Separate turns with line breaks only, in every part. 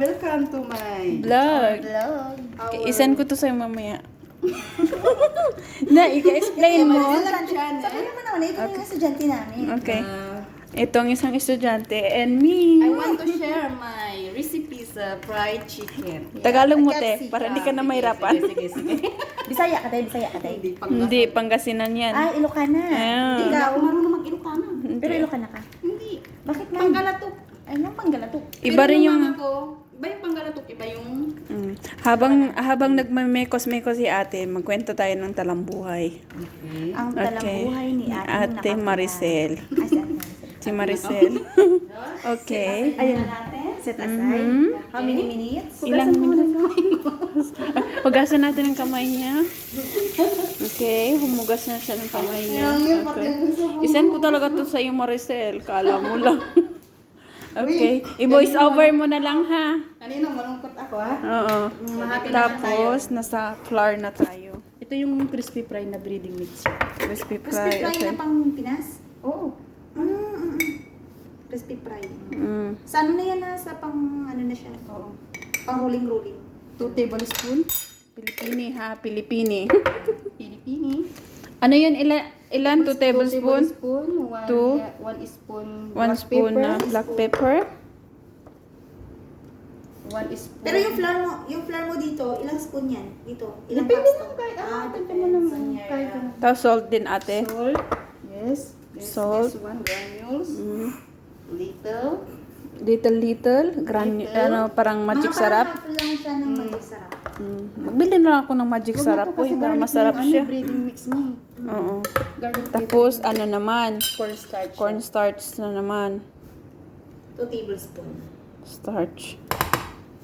Welcome to my
Vlog.
Vlog.
Isend ko to sa'yo mamaya. Na, ika-explain mo.
Sabi naman naman, ito yung estudyante namin.
Okay. Ito ang isang estudyante and me.
I want to share my recipes fried chicken.
Tagalog mo,
Kasi-
te, para hindi ka na mahirapan.
Sige.
Bisaya ka tayo, Bisaya ka tayo.
Hindi, Pangasinan yan.
Ah, Ilocana.
Ah.
Hindi
Ikaw,
ako marunong mag-Ilocana.
pero Ilocana ka.
Hindi.
Bakit nga?
Panggalatok.
Anong panggalatok?
Iba rin yung...
Iba yung panggalatok, iba yung...
Habang nagmamekos-mekos si ate, magkwento tayo ng talambuhay.
Okay.
Ang talambuhay ni ate,
Ate Maricel.
Ah, si Ate Maricel.
Si Maricel. Okay.
Ayun natin, set aside. How many minutes?
Ilang minutes? Hugasan natin ang kamay niya. Okay, humugas na siya ng kamay niya. Okay. Isend ko talaga to sa iyo, Maricel. Kala mo lang. Okay. I-voice over mo na lang, ha?
Kanina, malungkot ako ha.
Oo. Tapos, nasa flour na tayo.
Ito yung crispy fry na breading mix.
Crispy
Crispy
fry.
fry
Okay.
na pang Pinas?
Oo.
Crispy fry.
Mm.
Sa ano na yan na? Sa pang, ano na siya?
Oo.
Pang rolling-rolling.
2 tablespoon.
Pilipini, ha? Pilipini.
Pilipini.
Ano yun? Ilan? 2 tablespoon?
1
Two.
spoon
1 spoon na black pepper.
1 spoon.
Pero yung flour mo dito, ilang spoon yan? Dito, ilang
Depende
cups
lang
to?
kahit ano. Depende mo
depends
naman.
on your,
Kahit ano.
Tapos salt din, ate.
Salt. Yes.
Salt.
This one granules.
Mm.
Little.
Little. Ano, parang magic
Mga
sarap.
parang half lang siya ng magic sarap.
Magbili na ako ng magic sarap po. Para masarap siya.
Breading mix mo.
Oo.
Garlic
Tapos, ano naman?
cornstarch.
Cornstarch na naman.
2 tablespoon.
Starch.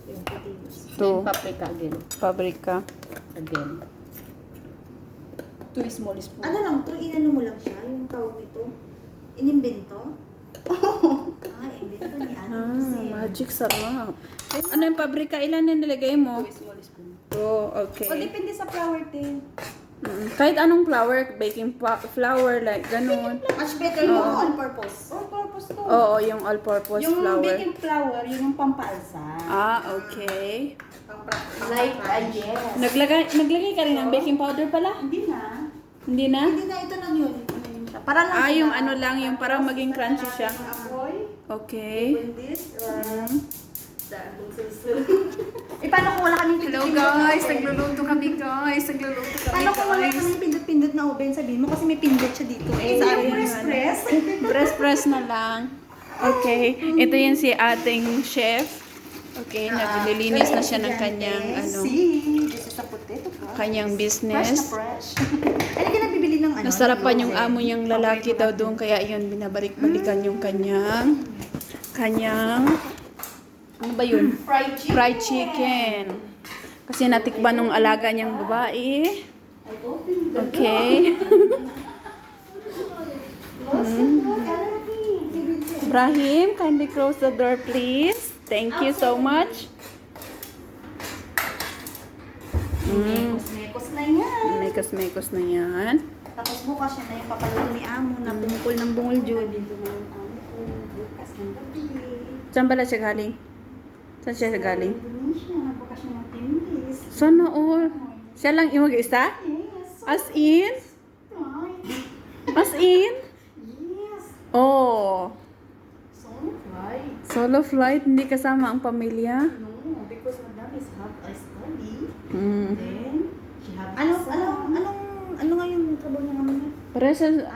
Yung 2 tablespoon.
Two.
Then paprika again.
Paprika.
Again. 2 small spoon.
Ano lang to? Inano mo lang siya? Yung tawag nito? Inimbento? Invento ni Ano.
Magic sarap. Ano yung paprika? Ilan na nilagay mo?
2 small spoon.
Oh,
O,
okay.
depende sa flour, te.
Kahit anong flour, baking flour, like ganun.
Much better yung all purpose.
All purpose to.
Oo, yung all-purpose
Yung
flour.
baking flour, yun yung pampalsa.
Ah, okay.
Like, yes.
Naglagay ka rin ng baking powder pala?
Hindi na.
Hindi na?
Hindi na ito lang yun. Ano yun siya? Para lang
Ah,
siya.
yung ano lang, yung parang maging crunchy siya.
Apoy.
Okay.
When this,
Paano kung wala kaming
Hello
pindot-pindot na
guys,
oven?
nagluluto kami guys. Nagluluto kami
Paano kung wala
guys.
kaming pindot-pindot na oven? Sabihin mo kasi may pindot siya dito.
Hindi
Sa
yung
akin,
press.
Press na lang. Okay. Ito yun si ating chef. Okay, naglilinis na siya ng kanyang ano,
See, this is a potato pie.
kanyang
Fresh na
business.
fresh.
Ano ka nagbibili ng ano?
Nasarapan yung amo niyang lalaki daw doon, kaya yun, binabalik-balikan yung kanyang, ano ba yun?
Fried chicken.
Fried chicken. Kasi natikban nung alaga niyang babae. Okay. Ibrahim, kindly close the door please. Thank you so much.
Mekos na yan.
Mekos-mekos na yan.
Tapos bukas siya na yung papaluto ni amo na bungkol ng bungol Jud. Bukas ng gabi.
Saan pala siya galing? Saan siya galing?
Indonesia, bukas siya ng timbis.
Sana all. Siya lang yung mag-isa?
Yes.
As in?
Right.
As in?
Yes.
Oh.
So, fried.
Solo flight, hindi kasama ang pamilya?
No, because madam is have a study.
Mm.
Then, she have
Ano nga yung trabaho niya naman niya?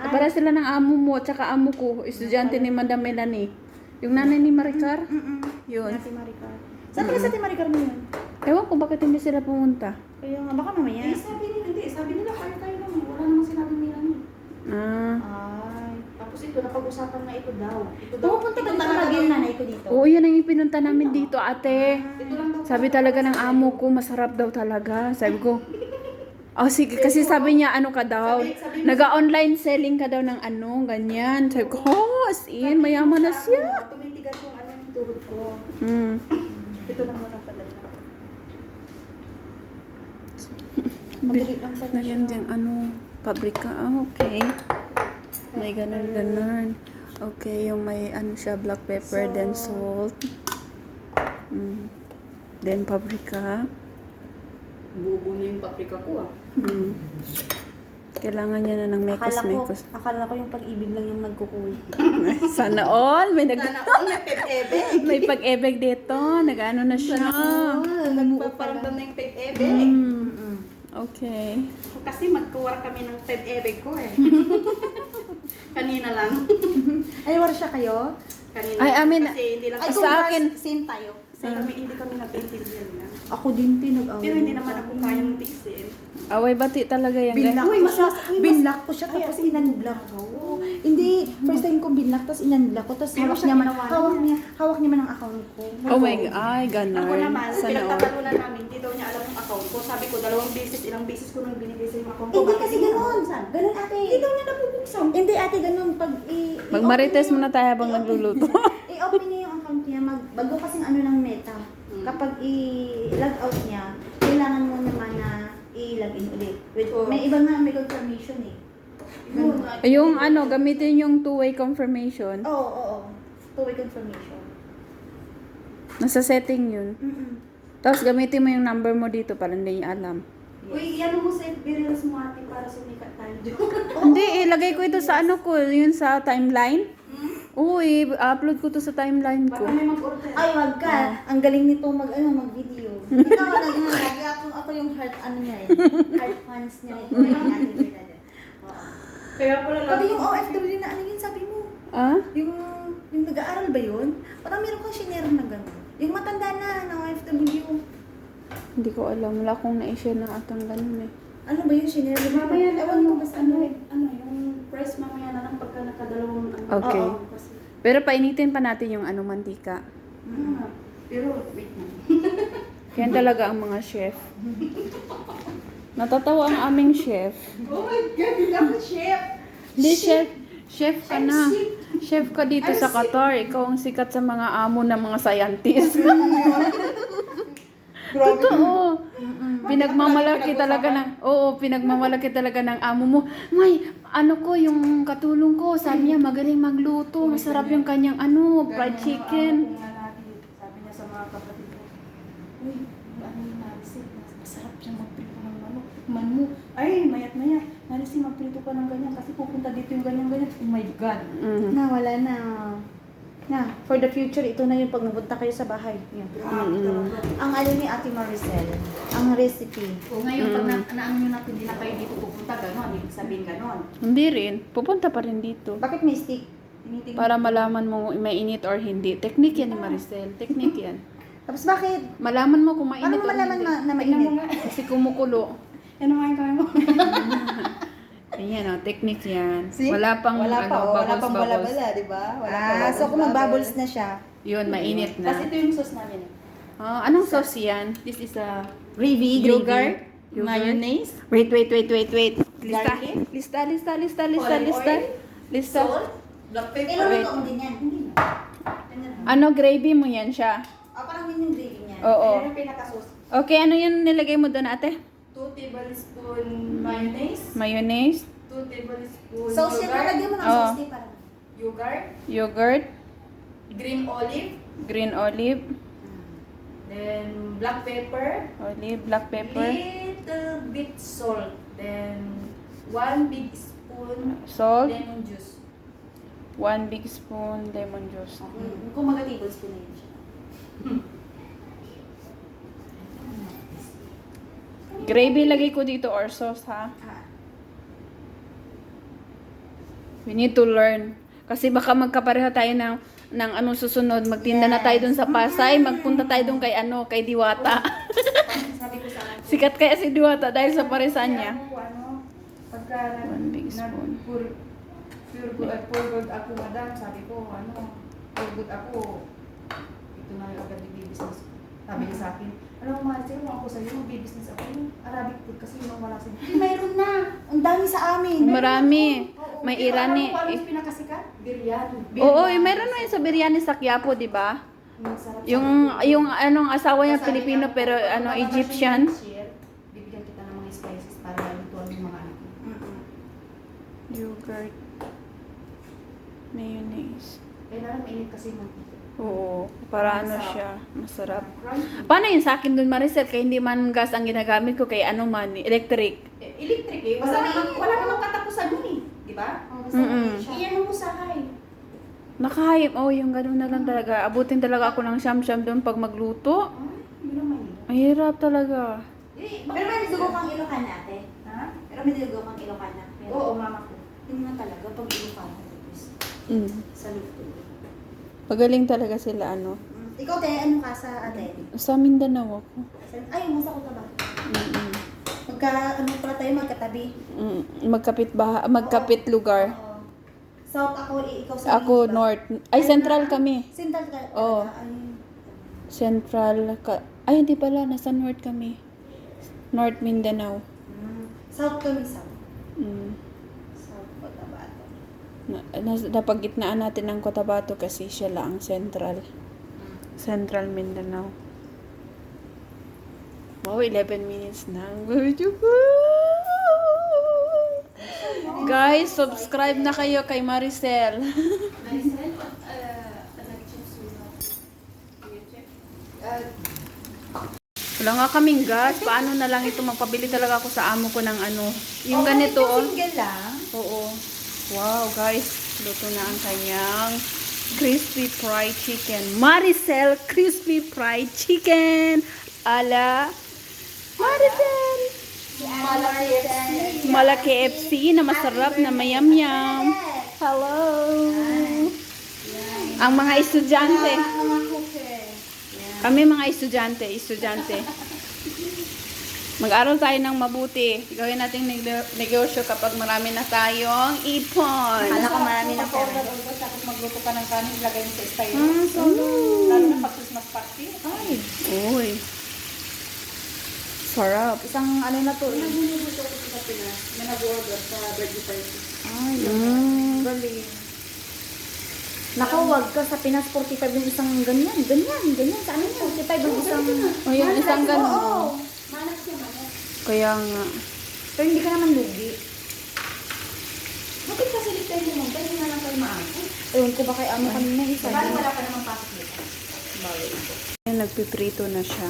Para sila ng amo mo, tsaka amo ko, estudyante ni Madam Melanie. Yung nanay ni Maricar? Yun.
Ate Maricar. Saan pala sa Ate Maricar mo yun?
Ewan ko bakit hindi sila pumunta.
Kaya nga, baka mamaya.
sabi nila, kayo lang. Wala namang sinabi nila ni.
Ah.
Ay.
Tapos ito, napag-usapan na ito daw.
Pumupunta ba talaga yung nanay ko dito?
Oo, yan ang ipinunta namin dito, ate.
Ito lang daw.
Sabi talaga ng amo ko, masarap daw talaga. Sabi ko, oh sige, kasi sabi niya, ano ka daw, naga-online selling ka daw ng ano, ganyan. Sabi ko, oh, as in, mayaman na siya.
Tumitigas yung ano yung tuhod ko.
Hmm.
Ito lang muna pala.
Madali lang pala siya.
Lagyan dyan, ano, pabrika. Ah, okay. May ganun. Okay, yung may ano siya, black pepper, then salt. Mm. Then paprika.
Buo na yung paprika ko ah.
Mm. Kailangan niya na ng mekos-mekos.
Akala ko yung pag-ibig lang yung nagkukul.
Sana all. May,
Sana all may peg-ebig.
may pag-ebig dito. Nag-ano na siya.
Nagpaparamdam na yung peg-ebig.
Mm. Okay.
Kasi magkuwar kami ng peg-ebig ko eh. Kanina lang.
Ay, wala siya kayo?
Kanina
Ay,
lang.
I mean,
Kasi hindi lang
Ay,
Sa
kung
akin-
same tayo.
hindi kami nag-intindihan lang.
Ako din pinag-away.
Pero hindi naman ako kayang fixin.
Away bati talaga yan.
Binlock
guys.
ko siya. Binlock ko siya, tapos inunblock ko. Hindi, first time kong binlock, tapos inunblock ko, tapos
Pero
hawak
siya
niya man,
ginawa
hawak niya man ang account ko.
Oh my God. Ay, ganun.
Ako naman,
Sana all.
pinagtatalunan namin, hindi daw niya alam yung account ko. Sabi ko, ilang beses ko nang binigay sa yung account ko.
Hindi
Bakit
kasi
hindi
ganun.
nabubuksan?
Ganun ate.
Hindi daw niya nabubuksan.
Hindi ate, ganun. Pag
Magmarites
i-open
muna tayo habang nagluluto.
I-open niya yung account niya, bago kasing ano ng Meta. Kapag i-log out niya, kailangan mo naman na i-log in ulit.
Oo.
May iba nga, may confirmation eh.
Yun,
Yung ano, gamitin yung two-way confirmation.
Oo. Two-way confirmation.
Nasa setting yun. Tapos gamitin mo yung number mo dito para hindi niya alam.
Uy, yan mo sa FB Reels mo ate para sumikat tayo dyan.
Hindi, ilagay ko ito sa ano ko, yun sa timeline. Uy, upload ko to sa timeline ko.
Baka may mag-order.
Ay, wag ka. Ang galing nito mag-video. Ito, lagi ako yung heart ano niya eh. Heart fans niya ito.
Kaya pala
Pati yung OFW na ano yun, sabi mo.
Ah?
Yung nag-aaral ba yun? Parang meron kang shinare na gano'n. Yung matanda na OFW.
Hindi ko alam. Wala akong na-share ng atang ganun eh.
Ano ba yung shinare?
Mamaya na
Ewan ko basta ano.
yung price mamaya na lang pagka nakadalawang ano.
Okay.
Oo.
Kasi,
Pero painitin pa natin yung ano, mantika.
pero wait na.
Yan talaga ang mga chef. Natatawa ang aming chef.
Oh my God, hindi ako chef.
Hindi, chef. Chef ka na. Chef ka dito sa Qatar. Ikaw ang sikat sa mga amo ng mga scientist. Totoo. Pinagmamalaki talaga ng, pinagmamalaki talaga ng amo mo. May, ano ko, yung katulong ko, sabi niya, magaling magluto. Masarap yung kanyang, fried chicken.
Sabi niya sa mga kapatid ko, uy, ano yung narisip? Masarap siya magprito ng manok. Ay, mayat-maya. Narisip, magprito ka ng ganyan kasi pupunta dito yung ganyan-ganyan. Oh my God.
Mm.
Na, wala na. Na, for the future, ito na yung pag napunta kayo sa bahay. Yan. Ang ano ni Ate Maricel, ang recipe.
O ngayon, pag naano nyo natin, hindi na kayo dito pupunta, gano'n. Ibig sabihin gano'n.
Hindi rin. Pupunta pa rin dito.
Bakit may stick?
Tinitingnan.
Para malaman mo may init or hindi. Technique yan ni Maricel. Technique yan.
Tapos bakit?
Malaman mo kung mainit
Paano mo
or
malaman
hindi.
na
Tingnan mo
mainit?
nga.
Kasi kumukulo.
Yan ang mga kami mo.
Ayan technique yan.
See?
Wala pang bubbles.
di ba? So kung mag-bubbles na siya,
Yun, mainit na.
Tapos ito yung sauce namin.
Anong sauce yan? This is a
gravy,
yogurt,
Mayonnaise.
Wait. Lista.
Garlic?
Lista.
Olive
Lista.
oil?
Lista.
Salt. Black pepper.
Iluluto mo din yan. Hindi na.
Ano, gravy mo yan siya?
Parang yun yung gravy niya.
Oo.
Yan yung pinaka-sauce.
Okay, ano yung nilagay mo doon, ate?
2 tablespoon mayonnaise.
Mayonnaise,
2 tablespoon
Sauce yan, nalagyan mo ng
Oo.
sauce parang.
yogurt.
yogurt,
Green olive.
green olive,
Then black pepper.
black pepper,
Little bit salt. Then 1 big spoon
salt,
lemon juice.
1 big spoon lemon juice.
Kung tablespoon na yun siya.
Gravy lagay ko dito or sauce, ha? We need to learn. Kasi baka magkapareho tayo ng anong susunod. Magtinda na tayo dun sa Pasay. Magpunta tayo dun kay Diwata.
Sabi ko sa akin.
Sikat kaya si Diwata dahil sa parisan niya.
Pagka
1 big spoon.
pure good ako, madam. Sabi ko, pure good ako. Ito na yung agad yung business. Sabi niya sa akin, alam mo, Marcel, kung ako sa'yo, mag-business ako. Yung Arabic food kasi yung wala sa'yo. Mayroon na!
Ang dami sa amin.
Marami.
Oo.
May
Pero
Irani.
alam mo kung ano yung pinakasikat? Biryani.
Oo, meron na yun sa biryani sa Quiapo, di ba?
Sarap.
Yung anong asawa niya
Sabi
Pilipino
nga,
pero
pag
ano
nakabasya
Egyptian.
yung share, bibigyan kita ng mga spices para malutuan yung mga anak ko.
Yogurt. Mayonnaise.
Kailangan mainit kasi ng
Oo, para ano siya, masarap.
crunchy.
Paano yun sa akin dun, Maricel? Kaya hindi man gas ang ginagamit ko, kaya ano man, electric.
Electric eh. Wala namang katapusan yun eh. Di ba?
Mm-mm.
Iyan mo sa high.
Nakahayip, yung ganun na lang talaga. Abutin talaga ako ng siyam-siyam doon pag magluto.
Hindi naman yun.
Ang hirap talaga.
Pero may dugo kang Ilocana, ate.
Ha?
Pero may dugo kang Ilocana.
Oo, mama ko.
Yun nga talaga, pag Ilocana. Sa luto.
Pagaling talaga sila, ano.
Ikaw, te, ano ka sa ate?
Sa Mindanao ako.
Ay, masa ko ba?
Mm-mm.
Ano pala tayo, magkatabi?
Magkapit lugar.
Oo. South ako, ikaw sa
Ako, north. Ay, central kami.
Central ka.
Oo. Central. Ay, hindi pala. Nasa north kami. North Mindanao.
South kami, South.
Mm.
South Cotabato.
Napagitnaan natin ng Cotabato kasi siya lang central. Central Mindanao. Wow, 11 minutes na. Ang video ko. Guys, subscribe na kayo kay Maricel. Wala nga kaming gas. Paano na lang ito? Magpabili talaga ako sa amo ko ng ano. Yung ganito, oh.
Single lang.
Oo. Wow, guys. Luto na ang kanyang crispy fried chicken. Maricel crispy fried chicken. Ala Maricel. Mala KFC na masarap na mayam-yam. Hello. Ang mga estudyante. Kami mga estudyante. Mag-aral tayo ng mabuti. Gawin natin negosyo kapag marami na tayong ipon.
Kala ko marami na pera.
Tapos magluto ka ng kanin, lagay mo sa style.
Solo.
Lalo na pag Christmas party.
Ay,
Uy. Sarap.
isang ano na to.
Nagluto ko sa Pinas. May nag-order sa birthday party.
Ay,
Mm.
galing. Naku, wag ka sa Pinas 45 yung isang ganyan. Sa amin yun, 45 yung isang...
O yung isang ganun.
Oo.
Manap siya, manap.
Kaya nga.
Pero hindi ka naman lugi.
Bakit kasi tayo mo? Tayo na lang tayo maaga.
Ewan ko ba kay amo kanina isa.
Bakit wala ka namang pasok dito?
Ayan, nagpiprito na siya.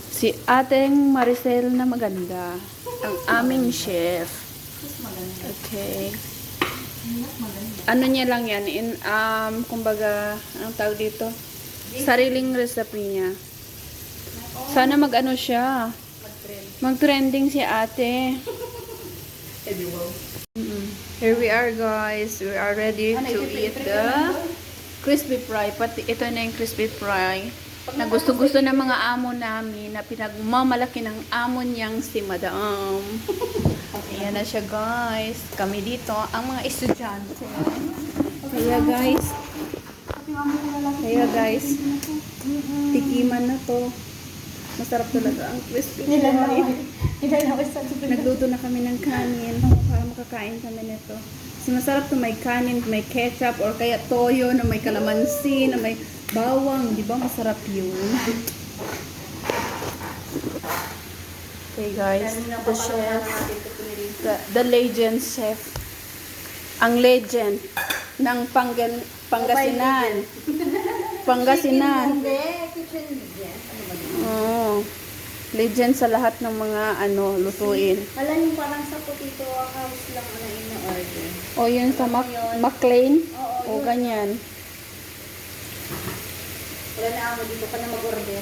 Si ating Maricel na maganda. Ang aming chef. Okay. Ano niya lang yan, kumbaga, anong tawag dito? Sariling recipe niya. Sana mag-ano siya. Mag-trending si ate. Mm-mm. Here we are, guys. We are ready to eat the crispy fry. Pati ito na yung crispy fry na gusto-gusto ng mga amo namin na pinagmamalaki ng amo niyang si Madam. Ayan na siya, guys. Kami dito, ang mga estudyante. Kaya guys, tikiman na to. Masarap talaga ang crispy fry. Nagluto na kami ng kanin para makakain kami nito. Kasi masarap to, may kanin, may ketchup, or kaya toyo na may kalamansi, na may bawang. Di ba masarap yun? Okay guys, the chef, the legend chef. Ang legend ng Pangasinan. Pangasinan.
Hindi, kitchen legend. Ano ba yun?
Oo. Legend sa lahat ng mga lutuin.
Alam yung parang sa potato house lang na ina-order.
O yun sa McLean.
Oo,
O ganyan.
Wala na ako dito ka na mag-order.